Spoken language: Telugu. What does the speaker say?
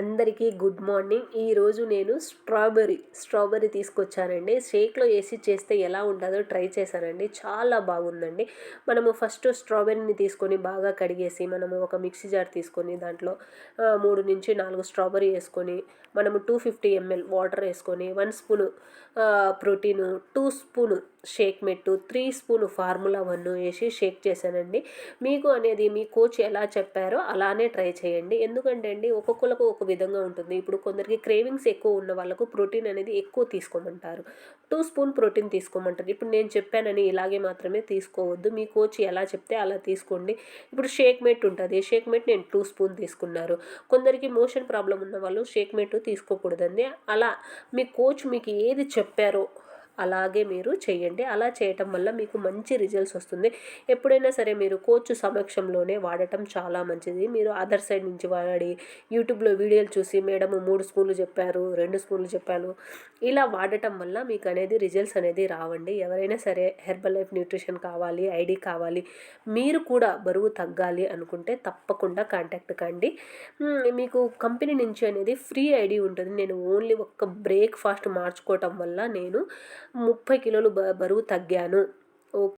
అందరికీ గుడ్ మార్నింగ్. ఈరోజు నేను స్ట్రాబెర్రీ తీసుకొచ్చానండి. షేక్లో వేసి చేస్తే ఎలా ఉంటుందో ట్రై చేశానండి. చాలా బాగుందండి. మనము ఫస్ట్ స్ట్రాబెర్రీని తీసుకొని బాగా కడిగేసి మనము ఒక మిక్సీ జార్ తీసుకొని దాంట్లో 3 నుంచి 4 స్ట్రాబెర్రీ వేసుకొని మనము 250 ml వాటర్ వేసుకొని 1 స్పూను ప్రోటీను, 2 స్పూను షేక్ మెట్టు, 3 స్పూను ఫార్ములా 1 వేసి షేక్ చేశానండి. మీకు అనేది మీ కోచ్ ఎలా చెప్పారో అలానే ట్రై చేయండి. ఎందుకంటే అండి ఒక్కొక్కరికి ఒక విధంగా ఉంటుంది. ఇప్పుడు కొందరికి క్రేవింగ్స్ ఎక్కువ ఉన్న వాళ్ళకు ప్రోటీన్ అనేది ఎక్కువ తీసుకోమంటారు. 2 స్పూన్ ప్రోటీన్ తీసుకోమంటారు. ఇప్పుడు నేను చెప్పానని ఇలాగే మాత్రమే తీసుకోవద్దు. మీ కోచ్ ఎలా చెప్తే అలా తీసుకోండి. ఇప్పుడు షేక్ మేట్ ఉంటుంది. షేక్ మేట్ నేను 2 స్పూన్ తీసుకున్నారు. కొందరికి మోషన్ ప్రాబ్లం ఉన్న వాళ్ళు షేక్ మేట్ తీసుకోకూడదండి. అలా మీ కోచ్ మీకు ఏది చెప్పారో అలాగే మీరు చేయండి. అలా చేయటం వల్ల మీకు మంచి రిజల్ట్స్ వస్తుంది. ఎప్పుడైనా సరే మీరు కోచ్ సమక్షంలోనే వాడటం చాలా మంచిది. మీరు అదర్ సైడ్ నుంచి వాడి యూట్యూబ్లో వీడియోలు చూసి మేడము 3 స్పూన్లు చెప్పారు, 2 స్పూన్లు చెప్పాను, ఇలా వాడటం వల్ల మీకు అనేది రిజల్ట్స్ అనేది రావండి. ఎవరైనా సరే హెర్బల్ లైఫ్ న్యూట్రిషన్ కావాలి, ఐడి కావాలి, మీరు కూడా బరువు తగ్గాలి అనుకుంటే తప్పకుండా కాంటాక్ట్ కండి. మీకు కంపెనీ నుంచి అనేది ఫ్రీ ఐడి ఉంటుంది. నేను ఓన్లీ ఒక్క బ్రేక్ఫాస్ట్ మార్చుకోవటం వల్ల నేను 30 కిలోలు బరువు తగ్గాను. ఓకే.